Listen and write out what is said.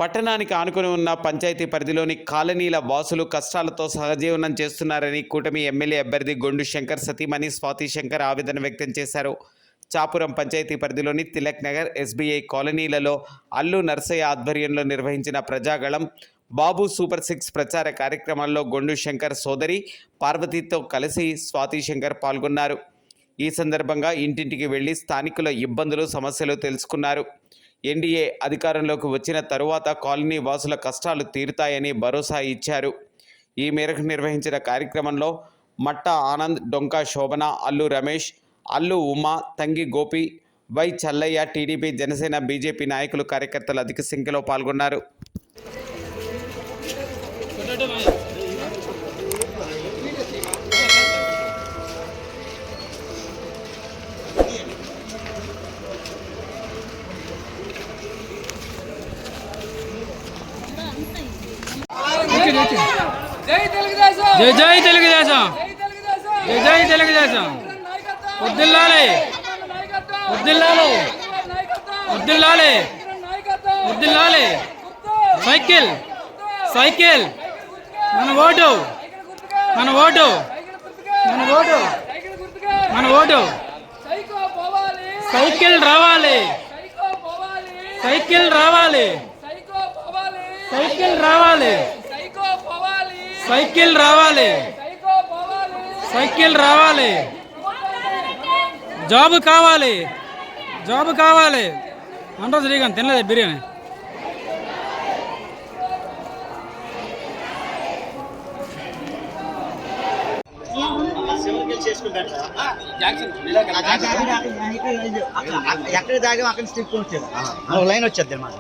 పట్టణానికి ఆనుకుని ఉన్న పంచాయతీ పరిధిలోని కాలనీల వాసులు కష్టాలతో సహజీవనం చేస్తున్నారని కూటమి ఎమ్మెల్యే అభ్యర్థి గొండు శంకర్ సతీమణి స్వాతి శంకర్ ఆవేదన వ్యక్తం చేశారు. చాపురం పంచాయతీ పరిధిలోని తిలక్ నగర్, ఎస్బీఐ కాలనీలలో అల్లు నర్సయ్య ఆధ్వర్యంలో నిర్వహించిన ప్రజాగళం, బాబు సూపర్ 6 ప్రచార కార్యక్రమాల్లో గొండు శంకర్ సోదరి పార్వతితో కలిసి స్వాతి శంకర్ పాల్గొన్నారు. ఈ సందర్భంగా ఇంటింటికి వెళ్లి స్థానికుల ఇబ్బందులు, సమస్యలు తెలుసుకున్నారు. ఎన్డీఏ అధికారంలోకి వచ్చిన తరువాత కాలనీ వాసుల కష్టాలు తీరుతాయని భరోసా ఇచ్చారు. ఈ మేరకు నిర్వహించిన కార్యక్రమంలో Matta Anand, Donka Shobhana, Allu Ramesh, Allu Uma, Thangi Gopi, Y Challayya, TDP, Janasena, BJP నాయకులు, కార్యకర్తలు అధిక సంఖ్యలో పాల్గొన్నారు. జై తెలుగుదేశం, జై జై తెలుగుదేశం, జై జై తెలుగుదేశం. వద్దిల్లాలి, వద్దిల్లాలి, వద్దిల్లాలి, వద్దిల్లాలి. సైకిల్, సైకిల్, మన ఓటు, మన ఓటు, మన ఓటు, మన ఓటు. సైకిల్ రావాలి, సైకిల్ రావాలి, సైకిల్ రావాలి, సైకిల్ రావాలి, సైకిల్ రావాలి. జాబ్ కావాలి, జాబ్ కావాలి. అంటారు శ్రీకాంత్ తినలేదు బిర్యానీ. ఎక్కడ దాగా అక్కడ స్టిక్ వచ్చేది లైన్ వచ్చేది అన్నమాట.